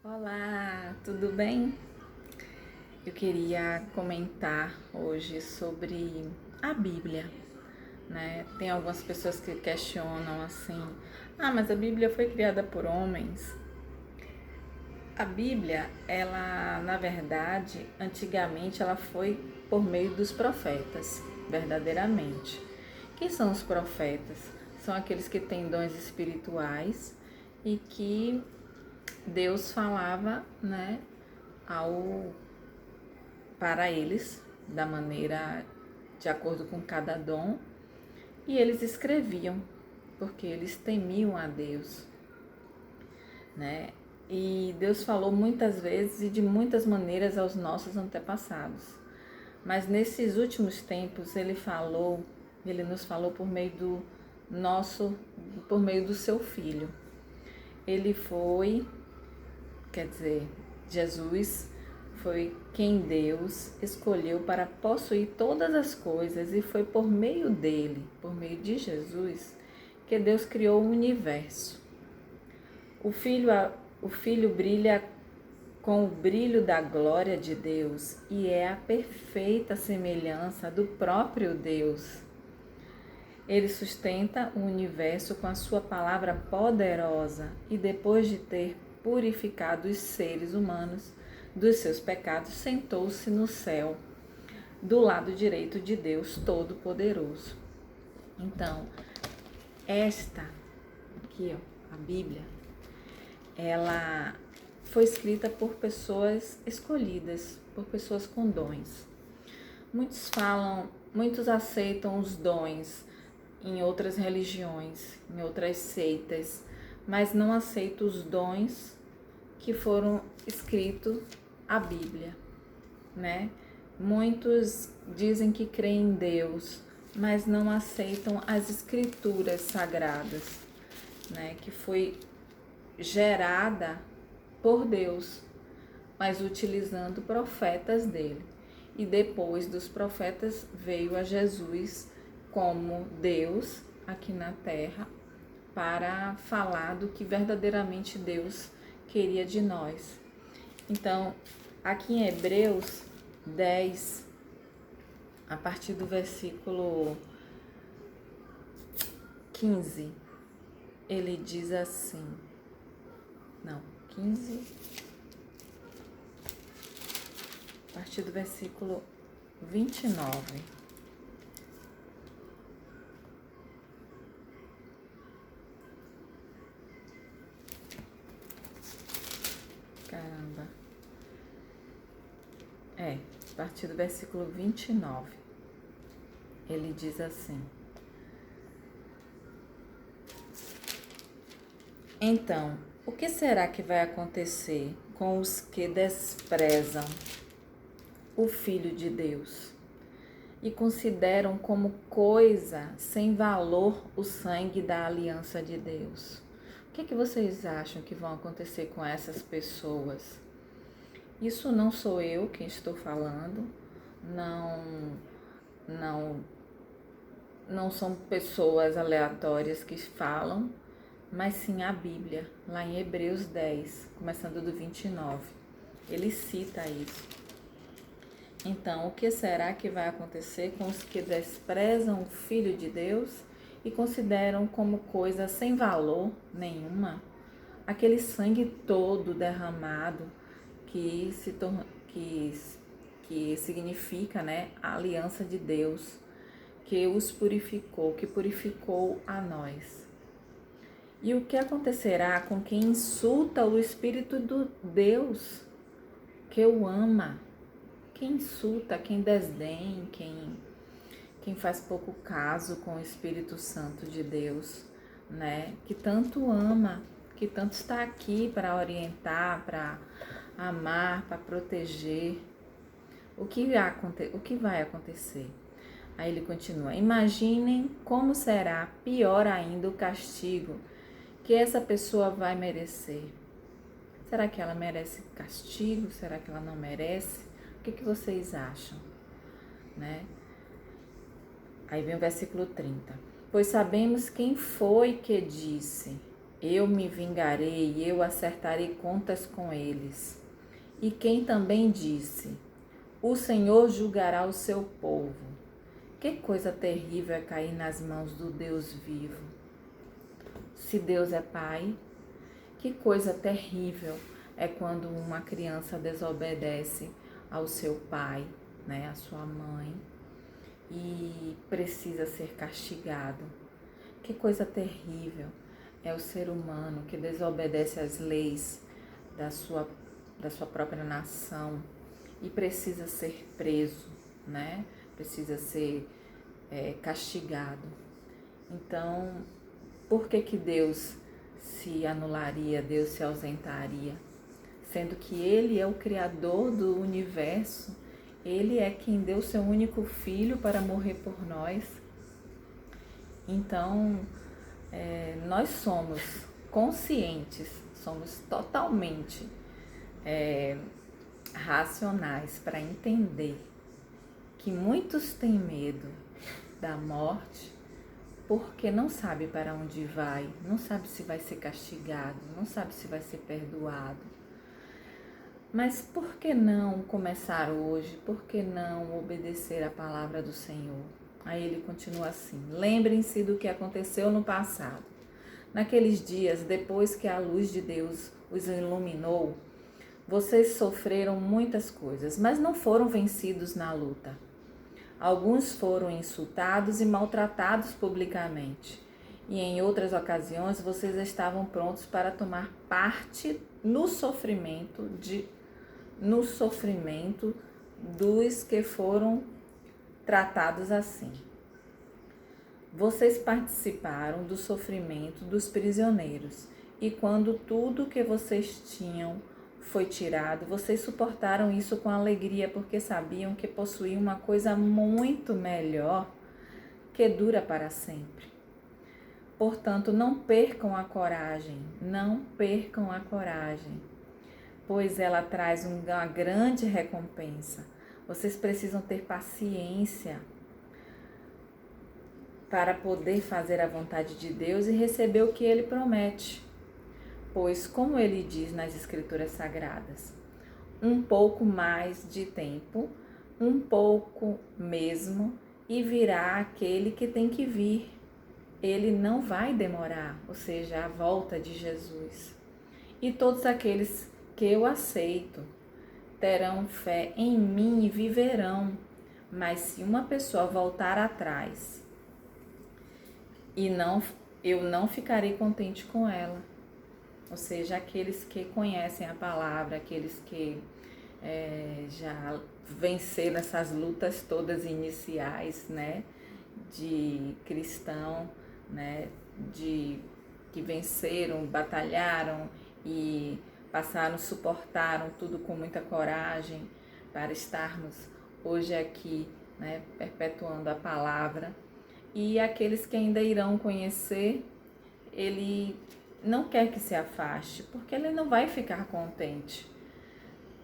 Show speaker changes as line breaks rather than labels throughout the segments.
Olá, tudo bem? Eu queria comentar hoje sobre a Bíblia, né? Tem algumas pessoas que questionam assim: mas a Bíblia foi criada por homens. A Bíblia, ela, na verdade, antigamente ela foi por meio dos profetas, verdadeiramente. Quem são os profetas? São aqueles que têm dons espirituais e que Deus falava, né, ao para eles da maneira de acordo com cada dom, e eles escreviam porque eles temiam a Deus, né? E Deus falou muitas vezes e de muitas maneiras aos nossos antepassados. Mas nesses últimos tempos ele nos falou por meio do seu filho. Ele foi, quer dizer, Jesus foi quem Deus escolheu para possuir todas as coisas, e foi por meio dele, por meio de Jesus, que Deus criou o universo. O Filho brilha com o brilho da glória de Deus e é a perfeita semelhança do próprio Deus. Ele sustenta o universo com a sua palavra poderosa e, depois de ter purificado os seres humanos dos seus pecados, sentou-se no céu, do lado direito de Deus Todo-Poderoso. Então, esta aqui, a Bíblia, ela foi escrita por pessoas escolhidas, por pessoas com dons. Muitos aceitam os dons em outras religiões, em outras seitas, mas não aceitam os dons que foram escritos a Bíblia, né? Muitos dizem que creem em Deus, mas não aceitam as escrituras sagradas, né? Que foi gerada por Deus, mas utilizando profetas dele. E depois dos profetas veio a Jesus como Deus aqui na terra para falar do que verdadeiramente Deus queria de nós. Então, aqui em Hebreus 10, a partir do versículo 15, ele diz assim, 15, a partir do versículo 29. Caramba. A partir do versículo 29. Ele diz assim: Então, o que será que vai acontecer com os que desprezam o Filho de Deus e consideram como coisa sem valor o sangue da aliança de Deus? O que vocês acham que vão acontecer com essas pessoas? Isso não sou eu quem estou falando, não são pessoas aleatórias que falam, mas sim a Bíblia, lá em Hebreus 10, começando do 29. Ele cita isso. Então, o que será que vai acontecer com os que desprezam o Filho de Deus e consideram como coisa sem valor nenhuma aquele sangue todo derramado que significa, né, a aliança de Deus, que os purificou, que purificou a nós? E o que acontecerá com quem insulta o Espírito do Deus que o ama? Quem insulta, quem desdém, quem faz pouco caso com o Espírito Santo de Deus, né? Que tanto ama, que tanto está aqui para orientar, para amar, para proteger. O que vai acontecer? Aí ele continua: imaginem como será pior ainda o castigo que essa pessoa vai merecer. Será que ela merece castigo? Será que ela não merece? O que vocês acham? Né? Aí vem o versículo 30. Pois sabemos quem foi que disse: Eu me vingarei e eu acertarei contas com eles. E quem também disse: o Senhor julgará o seu povo. Que coisa terrível é cair nas mãos do Deus vivo. Se Deus é Pai, que coisa terrível é quando uma criança desobedece ao seu pai, né, à sua mãe, e precisa ser castigado. Que coisa terrível é o ser humano que desobedece às leis da sua própria nação e precisa ser preso, né? Precisa ser castigado. Então, por que Deus se anularia, Deus se ausentaria? Sendo que Ele é o Criador do universo, Ele é quem deu seu único filho para morrer por nós. Então, nós somos conscientes, somos totalmente racionais para entender que muitos têm medo da morte porque não sabe para onde vai, não sabe se vai ser castigado, não sabe se vai ser perdoado. Mas por que não começar hoje? Por que não obedecer a palavra do Senhor? Aí ele continua assim: lembrem-se do que aconteceu no passado. Naqueles dias, depois que a luz de Deus os iluminou, vocês sofreram muitas coisas, mas não foram vencidos na luta. Alguns foram insultados e maltratados publicamente. E em outras ocasiões vocês estavam prontos para tomar parte no sofrimento dos que foram tratados assim. Vocês participaram do sofrimento dos prisioneiros, e quando tudo que vocês tinham foi tirado, vocês suportaram isso com alegria, porque sabiam que possuíam uma coisa muito melhor que dura para sempre. Portanto, não percam a coragem, pois ela traz uma grande recompensa. Vocês precisam ter paciência para poder fazer a vontade de Deus e receber o que Ele promete. Pois, como Ele diz nas Escrituras Sagradas, um pouco mais de tempo, um pouco mesmo, e virá aquele que tem que vir. Ele não vai demorar, ou seja, a volta de Jesus. E todos aqueles que eu aceito terão fé em mim e viverão. Mas se uma pessoa voltar atrás, eu não ficarei contente com ela. Ou seja, aqueles que conhecem a palavra, aqueles que já venceram essas lutas todas iniciais, né, de cristão, né, que venceram, batalharam e passaram, suportaram tudo com muita coragem para estarmos hoje aqui, né, perpetuando a palavra. E aqueles que ainda irão conhecer, ele não quer que se afaste, porque ele não vai ficar contente,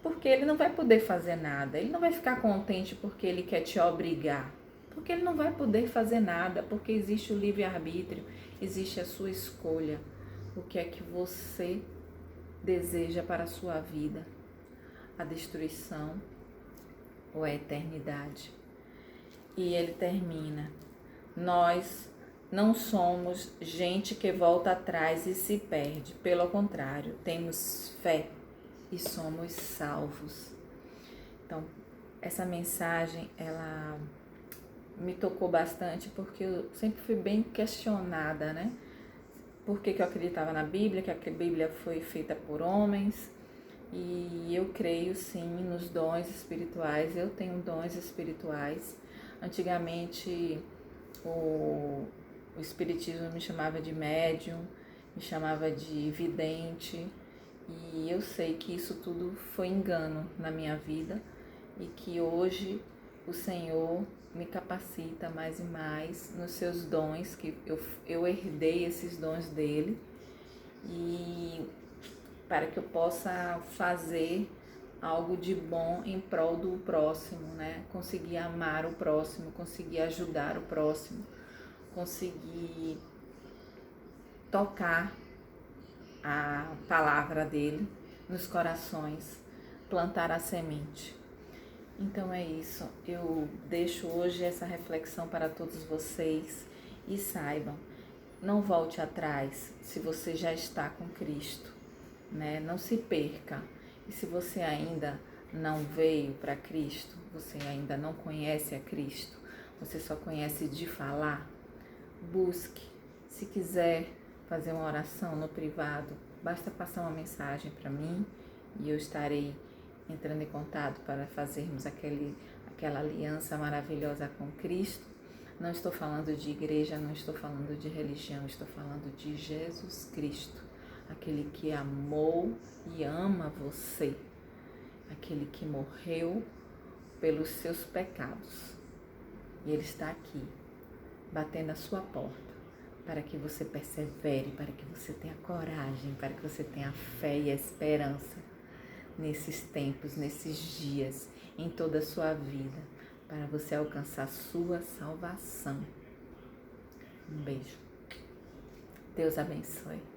porque ele não vai poder fazer nada. Ele não vai ficar contente porque ele quer te obrigar, porque ele não vai poder fazer nada, porque existe o livre-arbítrio, existe a sua escolha. O que é que você deseja para a sua vida? A destruição ou a eternidade? E ele termina: nós não somos gente que volta atrás e se perde. Pelo contrário, temos fé e somos salvos. Então, essa mensagem, ela me tocou bastante, porque eu sempre fui bem questionada, né? Por que eu acreditava na Bíblia, que a Bíblia foi feita por homens. E eu creio sim nos dons espirituais. Eu tenho dons espirituais. Antigamente o espiritismo me chamava de médium, me chamava de vidente, e eu sei que isso tudo foi engano na minha vida e que hoje o Senhor me capacita mais e mais nos seus dons, que eu herdei esses dons dele, e para que eu possa fazer algo de bom em prol do próximo, né? Conseguir amar o próximo, conseguir ajudar o próximo, conseguir tocar a palavra dele nos corações, plantar a semente. Então é isso, eu deixo hoje essa reflexão para todos vocês e saibam, não volte atrás se você já está com Cristo, né? Não se perca. E se você ainda não veio para Cristo, você ainda não conhece a Cristo, você só conhece de falar, busque. Se quiser fazer uma oração no privado, basta passar uma mensagem para mim e eu estarei entrando em contato para fazermos aquela aliança maravilhosa com Cristo. Não estou falando de igreja, não estou falando de religião, estou falando de Jesus Cristo, aquele que amou e ama você, aquele que morreu pelos seus pecados. E Ele está aqui, batendo a sua porta, para que você persevere, para que você tenha coragem, para que você tenha fé e esperança nesses tempos, nesses dias, em toda a sua vida, para você alcançar sua salvação. Um beijo. Deus abençoe.